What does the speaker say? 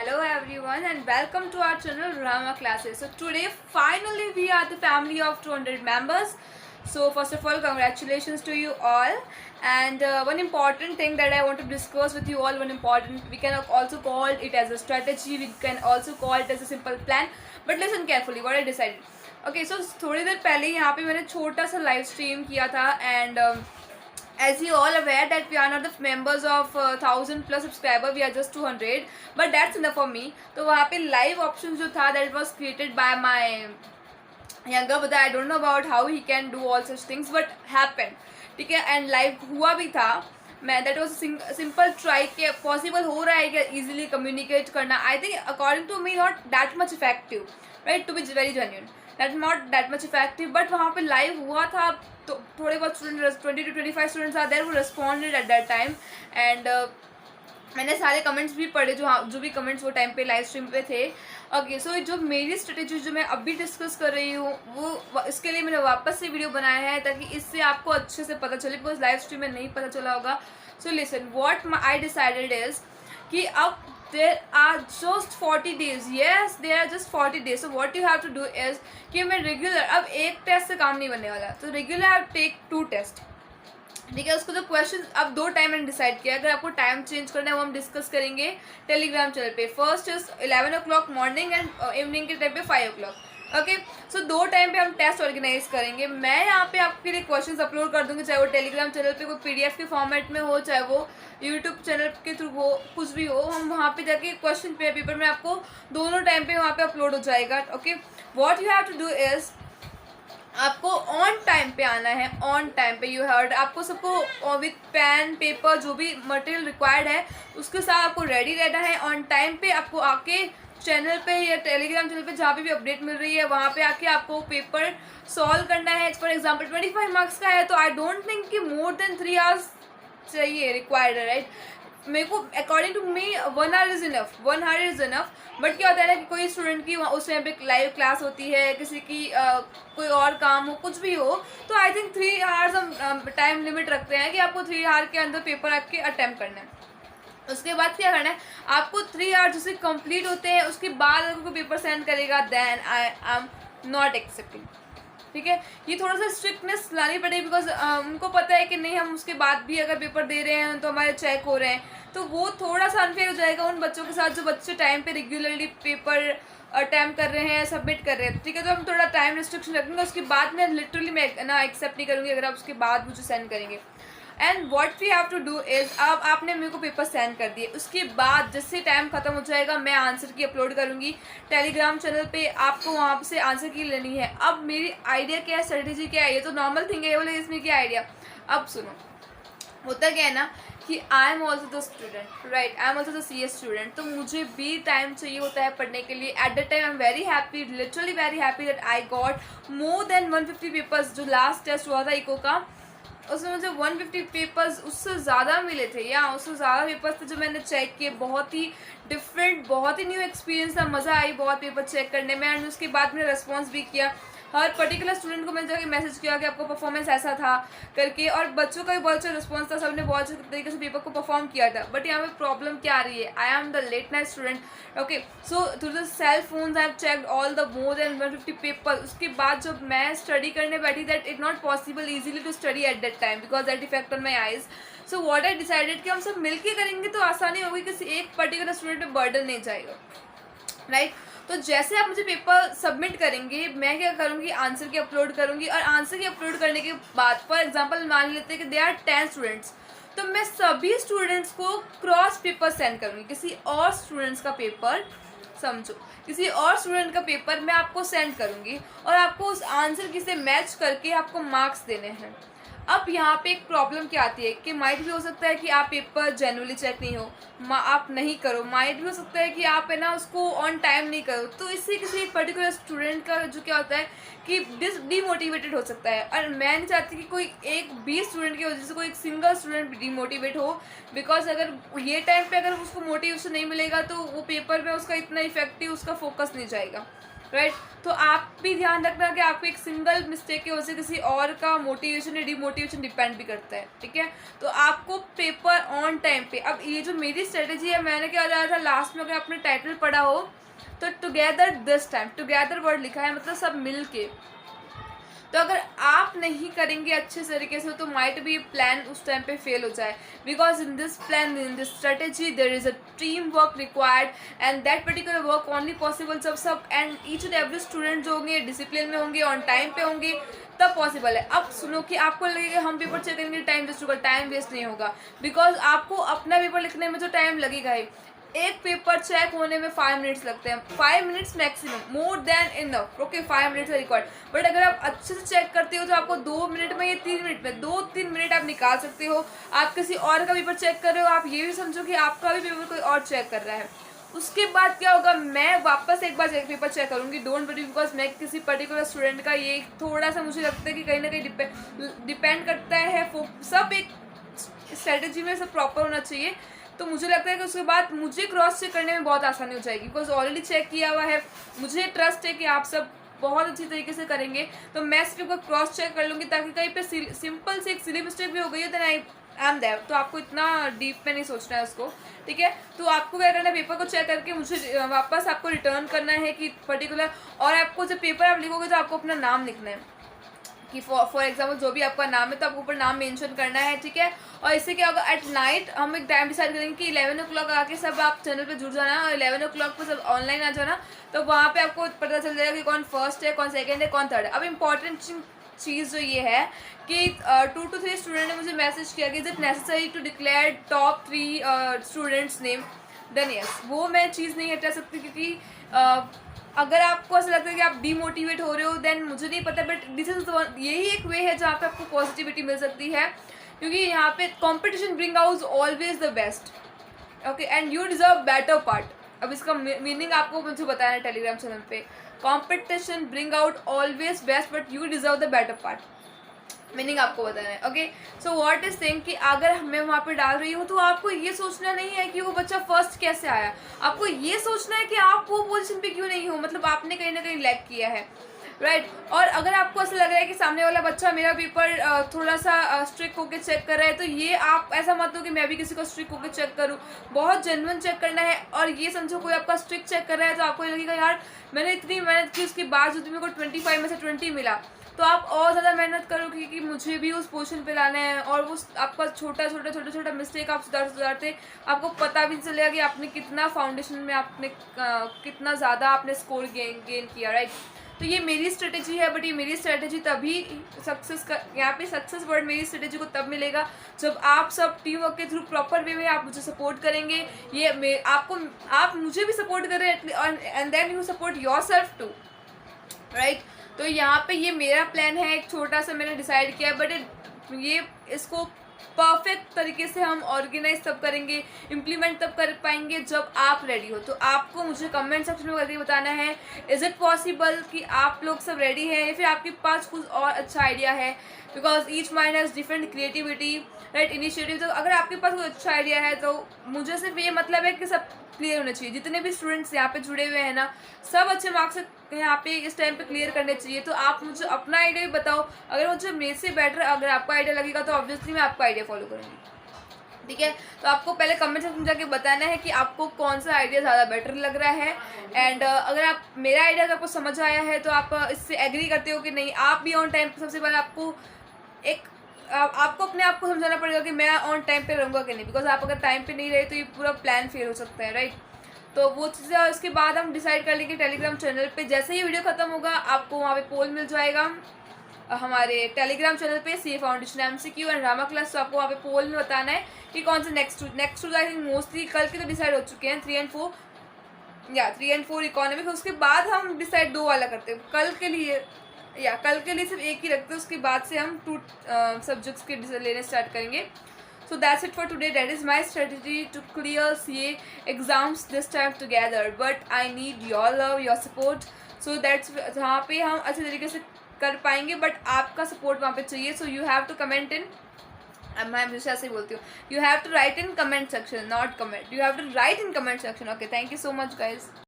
Hello everyone and welcome to our channel Rama Classes. So today finally we are the family of 200 members. So first of all, congratulations to you all. And one important thing that I want to discuss with you all, we can also call it as a strategy, we can also call it as a simple plan. But listen carefully what I decided. Okay, so थोड़ी देर पहले यहाँ पे मैंने छोटा सा live stream किया था and as you all aware that we are not the members of 1000+ subscriber, we are just 200, but that's enough for me. तो वहाँ पे live option जो था that was created by my younger brother. I don't know about how he can do all such things, but happened. ठीक है, and live हुआ भी था. मैं that was a simple try कि possible हो रहा है कि easily communicate करना. I think according to me not that much effective, right? To be very genuine, that's not that much effective. But वहाँ पे live हुआ था तो थोड़े बहुत student 20 to 25 students are there who responded at that time and मैंने सारे comments भी पढ़े जो भी कमेंट्स वो टाइम पे लाइव स्ट्रीम पे थे. ओके, सो जो मेरी स्ट्रेटेजी जो मैं अभी डिस्कस कर रही हूँ वो इसके लिए मैंने वापस से वीडियो बनाया है ताकि इससे आपको अच्छे से पता चले, बिकॉज लाइव स्ट्रीम में नहीं पता चला होगा. So listen, what I decided is कि अब there are just 40 days. Yes, there are just 40 days. So what you have to do is कि मैं रेगुलर अब एक टेस्ट से काम नहीं बनने वाला, तो रेगुलर आई टेक 2 टेस्ट. ठीक है, उसको जो क्वेश्चन अब 2 टाइम मैंने डिसाइड किया. अगर आपको टाइम चेंज करना है वो हम डिस्कस करेंगे टेलीग्राम चैनल पे. First is 11 o'clock morning and evening के टाइम पे 5 o'clock. ओके, सो 2 टाइम पे हम टेस्ट ऑर्गेनाइज करेंगे. मैं यहाँ पे आपके लिए क्वेश्चंस अपलोड कर दूँगी, चाहे वो टेलीग्राम चैनल पे कोई PDF के फॉर्मेट में हो, चाहे वो यूट्यूब चैनल के थ्रू हो, कुछ भी हो. हम वहाँ पे जाके क्वेश्चन पेपर में आपको दोनों टाइम पे वहाँ पे अपलोड हो जाएगा. Okay, what you have to do is आपको ऑन टाइम पे आना है. ऑन टाइम पे यू हर्ड, आपको सबको विथ पेन पेपर जो भी मटेरियल रिक्वायर्ड है उसके साथ आपको रेडी रहना है. ऑन टाइम पे आपको आके चैनल पे या टेलीग्राम चैनल पे जहाँ भी अपडेट मिल रही है वहाँ पे आके आपको पेपर सॉल्व करना है. फॉर एग्जांपल 25 मार्क्स का है तो आई डोंट थिंक कि मोर देन 3 hours चाहिए रिक्वायर्ड है, राइट. मेरे को according to me 1 hour is enough, 1 hour is enough. But क्या होता है ना कि कोई स्टूडेंट की उस टाइम पे लाइव क्लास होती है, किसी की कोई और काम हो, कुछ भी हो, तो आई थिंक 3 hours हम टाइम लिमिट रखते हैं कि आपको 3 hour के अंदर पेपर आपके अटैम्प्ट करना है. उसके बाद क्या करना है, आपको 3 hours जैसे कंप्लीट होते हैं उसके बाद अगर कोई पेपर सेंड करेगा then I am not accepting. ठीक है, ये थोड़ा सा स्ट्रिक्टनेस लानी पड़ेगी, बिकॉज उनको पता है कि नहीं हम उसके बाद भी अगर पेपर दे रहे हैं तो हमारे चेक हो रहे हैं, तो वो थोड़ा सा अनफेयर हो जाएगा उन बच्चों के साथ जो बच्चे टाइम पे रेगुलरली पेपर अटैम्प्ट कर रहे हैं, सबमिट कर रहे हैं. ठीक है, तो हम थोड़ा टाइम रिस्ट्रिक्शन रखेंगे. उसके बाद मैं लिटरली मैं ना एक्सेप्ट नहीं करूँगी अगर आप उसके बाद मुझे सेंड करेंगे. And what we have to do is अब आपने मेरे को पेपर सेंड कर दिए, उसके बाद जिससे टाइम ख़त्म हो जाएगा मैं आंसर की अपलोड करूँगी टेलीग्राम चैनल पे. आपको वहाँ से आंसर की लेनी है. अब मेरी आइडिया क्या है, स्ट्रेटेजी क्या है, ये तो नॉर्मल थिंग है, ये बोले इसमें क्या आइडिया. अब सुनो, होता क्या है ना कि I am also the student, right, I am also the CS student. तो मुझे भी टाइम चाहिए होता है पढ़ने के लिए. At the time I am very happy, literally very happy that I got more than 150 papers. जो लास्ट टेस्ट हुआ था इको का उसमें मुझे 150 पेपर्स उससे ज़्यादा मिले थे, या उससे ज़्यादा पेपर्स थे जो मैंने चेक किए. बहुत ही डिफरेंट, बहुत ही न्यू एक्सपीरियंस था, मज़ा आई बहुत पेपर चेक करने में. एंड उसके बाद मैंने रिस्पॉन्स भी किया. हर पर्टिकुलर स्टूडेंट को मैंने जाके मैसेज किया कि आपका परफॉर्मेंस ऐसा था करके, और बच्चों का भी बहुत अच्छा रिस्पॉन्स था, सबने बहुत अच्छे तरीके से पेपर को परफॉर्म किया था. बट यहाँ पे प्रॉब्लम क्या आ रही है, I am the late night student. Okay, so through the cell phones I have checked all the more than 150 paper. उसके बाद जब मैं स्टडी करने बैठी that it not possible easily to study at that time because that effect on my eyes. So what I decided कि हम सब मिलके करेंगे तो आसानी होगी, किसी एक पर्टिकुलर स्टूडेंट पे बर्डन नहीं जाएगा, राइट. तो जैसे आप मुझे पेपर सबमिट करेंगे मैं क्या करूँगी, आंसर की अपलोड करूँगी. और आंसर की अपलोड करने के बाद फॉर एग्जांपल मान लेते हैं कि दे आर 10 स्टूडेंट्स, तो मैं सभी स्टूडेंट्स को क्रॉस पेपर सेंड करूँगी. किसी और स्टूडेंट्स का पेपर, समझो, किसी और स्टूडेंट का पेपर मैं आपको सेंड करूँगी और आपको उस आंसर की से मैच करके आपको मार्क्स देने हैं. अब यहाँ पे एक प्रॉब्लम क्या आती है कि माइट भी हो सकता है कि आप पेपर जेन्युइनली चेक नहीं हो, आप नहीं करो. माइट भी हो सकता है कि आप है ना उसको ऑन टाइम नहीं करो. तो इससे किसी पर्टिकुलर स्टूडेंट का जो क्या होता है कि डीमोटिवेटेड हो सकता है. और मैं नहीं चाहती कि कोई एक भी स्टूडेंट की वजह से कोई एक सिंगल स्टूडेंट डीमोटिवेट हो. बिकॉज अगर ये टाइम पे अगर उसको मोटिवेशन नहीं मिलेगा तो वो पेपर में उसका इतना इफेक्टिव उसका फोकस नहीं जाएगा. राइट। तो आप भी ध्यान रखना कि आपको एक सिंगल मिस्टेक की वजह से किसी और का मोटिवेशन या डिमोटिवेशन डिपेंड भी करता है, ठीक है। तो आपको पेपर ऑन टाइम पे, अब ये जो मेरी स्ट्रेटेजी है, मैंने क्या बताया था लास्ट में, अगर आपने टाइटल पढ़ा हो तो together this time, together word लिखा है मतलब सब मिल के। तो अगर आप नहीं करेंगे अच्छे तरीके से तो माइट भी प्लान उस टाइम पे फेल हो जाए, because in this plan, in this strategy there is a team work required, and that particular work only possible जब सब and each and every student जो होंगे डिसिप्लिन में होंगे, ऑन टाइम पे होंगे, तब पॉसिबल है। अब सुनो कि आपको लगेगा हम पेपर चेक करेंगे टाइम वेस्ट होगा, टाइम वेस्ट नहीं होगा, बिकॉज आपको अपना पेपर लिखने में जो टाइम लगेगा ही, एक पेपर चेक होने में 5 मिनट्स लगते हैं, 5 minutes maximum, more than enough, okay 5 minutes required. But अगर आप अच्छे से चेक करते हो तो आपको 2 मिनट में या 3 मिनट में, 2-3 मिनट आप निकाल सकते हो। आप किसी और का पेपर चेक कर रहे हो, आप ये भी समझो कि आपका भी पेपर कोई और चेक कर रहा है। उसके बाद क्या होगा, मैं वापस एक बार पेपर चेक करूँगी, डोंट वरी, बिकॉज मैं किसी पर्टिकुलर स्टूडेंट का ये थोड़ा सा मुझे लगता है कि कहीं ना कहीं डिपेंड करता है, सब एक स्ट्रेटेजी में सब प्रॉपर होना चाहिए। तो मुझे लगता है कि उसके बाद मुझे क्रॉस चेक करने में बहुत आसानी हो जाएगी, बिकॉज ऑलरेडी चेक किया हुआ है, मुझे ट्रस्ट है कि आप सब बहुत अच्छी तरीके से करेंगे। तो मैं सिर्फ क्रॉस चेक कर लूँगी, ताकि कहीं पे सिंपल से एक सिली मिस्टेक भी हो गई है देन आई एम देयर, तो आपको इतना डीप में नहीं सोचना है उसको, ठीक है। तो आपको क्या करना है, पेपर को चेक करके मुझे वापस आपको रिटर्न करना है कि पर्टिकुलर, और आपको जब पेपर आप लिखोगे तो आपको अपना नाम लिखना है कि फॉर एग्जाम्पल जो भी आपका नाम है तो आपको ऊपर नाम मेंशन करना है, ठीक है। और इससे क्या होगा, एट नाइट हम एक टाइम डिसाइड करेंगे कि 11 o'clock आके सब आप चैनल पे जुड़ जाना, और 11 o'clock पर सब ऑनलाइन आ जाना। तो वहाँ पे आपको पता चल जाएगा कि कौन फर्स्ट है, कौन सेकेंड है, कौन थर्ड है। अब इम्पॉर्टेंट चीज़ जो ये है कि 2 to 3 स्टूडेंट ने मुझे मैसेज किया कि is it necessary to declare top 3 students name, then yes, वो मैं चीज़ नहीं हटा सकती, क्योंकि अगर आपको ऐसा लगता है कि आप डीमोटिवेट हो रहे हो, देन मुझे नहीं पता, बट दिस इज यही एक वे है जहाँ पे आपको पॉजिटिविटी मिल सकती है, क्योंकि यहाँ पे competition bring out always the best, okay, and you deserve better part. अब इसका मीनिंग आपको मुझे बताना है टेलीग्राम चैनल पे, competition bring out always best but you deserve the better part, meaning आपको बताना है, okay. So what is thing कि अगर मैं वहाँ पे डाल रही हूँ तो आपको ये सोचना नहीं है कि वो बच्चा फर्स्ट कैसे आया, आपको ये सोचना है कि आप वो पोजीशन पे क्यों नहीं हो, मतलब आपने कहीं ना कहीं लैग किया है, राइट। और अगर आपको ऐसा लग रहा है कि सामने वाला बच्चा मेरा पेपर थोड़ा सा स्ट्रिक्ट होकर चेक कर रहा है, तो ये आप ऐसा मत हो कि मैं भी किसी को स्ट्रिक्ट होकर चेक करूँ, बहुत जेन्युइन चेक करना है। और ये समझो कोई आपका स्ट्रिक्ट चेक कर रहा है तो आपको लगेगा यार मैंने इतनी मेहनत की, उसके बाद जो मेरे को 25 में से 20 मिला, तो आप और ज़्यादा मेहनत करो कि मुझे भी उस पोजीशन पे लाना है। और वो आपका छोटा मिस्टेक आप सुधारते आपको पता भी चलेगा कि आपने कितना फाउंडेशन में आपने कितना ज़्यादा आपने स्कोर गेन किया, राइट। तो ये मेरी स्ट्रेटेजी है, बट ये मेरी स्ट्रेटेजी तभी सक्सेस का, यहाँ पे सक्सेस वर्ड मेरी स्ट्रेटेजी को तब मिलेगा जब आप सब टीम वर्क के थ्रू प्रॉपर वे में आप मुझे सपोर्ट करेंगे, ये आप मुझे भी सपोर्ट करें, and then you support yourself too, right. तो यहाँ पे ये मेरा प्लान है, एक छोटा सा मैंने डिसाइड किया है, बट ये इसको परफेक्ट तरीके से हम ऑर्गेनाइज तब करेंगे, इम्प्लीमेंट तब कर पाएंगे जब आप रेडी हो। तो आपको मुझे कमेंट सेक्शन में करके बताना है, इज़ इट पॉसिबल कि आप लोग सब रेडी हैं या फिर आपके पास कुछ और अच्छा आइडिया है, because each mind has different creativity, right, initiative. तो अगर आपके पास कोई अच्छा आइडिया है तो मुझे सिर्फ ये मतलब है कि सब क्लियर होना चाहिए, जितने भी स्टूडेंट्स यहाँ पे जुड़े हुए हैं ना, सब अच्छे मार्क्स से यहाँ पे इस टाइम पे क्लियर करने चाहिए। तो आप मुझे अपना आइडिया भी बताओ, अगर मुझे मेरे से बेटर अगर आपका आइडिया लगेगा तो ऑब्वियसली मैं आपका आइडिया फॉलो करूँगी, ठीक है। तो आपको पहले कमेंट सेक्शन में जाके बताना है कि आपको कौन सा आइडिया ज़्यादा बेटर लग रहा है, एंड अगर आप मेरा आइडिया अगर आपको समझ आया है तो आप इससे एग्री करते हो कि नहीं, आप भी ऑन टाइम। सबसे पहले आपको अपने आप को समझाना पड़ेगा कि मैं ऑन टाइम पे रहूँगा कि नहीं, बिकॉज आप अगर टाइम पे नहीं रहे तो ये पूरा प्लान फेल हो सकता है, राइट। तो वो चीज़ें, और उसके बाद हम डिसाइड कर लेंगे टेलीग्राम चैनल पे, जैसे ही वीडियो खत्म होगा आपको वहाँ पे पोल मिल जाएगा हमारे टेलीग्राम चैनल पे, C foundation MCQ and drama class. तो आपको वहाँ पे पोल में बताना है कि कौन से next two I think mostly कल के तो डिसाइड हो चुके हैं, 3 and 4 या 3 and 4 इकोनॉमिक। उसके बाद हम डिसाइड 2 वाला करते हैं कल के लिए, या कल के लिए सिर्फ एक ही रखते हैं, उसके बाद से हम 2 सब्जेक्ट्स के लेने स्टार्ट करेंगे। So that's it for today. That is my strategy to clear CA exams this time together. But I need your love, your support. So that's जहाँ पे हम अच्छे तरीके से कर पाएंगे, बट आपका सपोर्ट वहाँ पे चाहिए. So you have to comment in. मैं हमेशा ऐसे ही बोलती हूँ. You have to write in comment section, not comment. You have to write in comment section. Okay. Thank you so much, guys.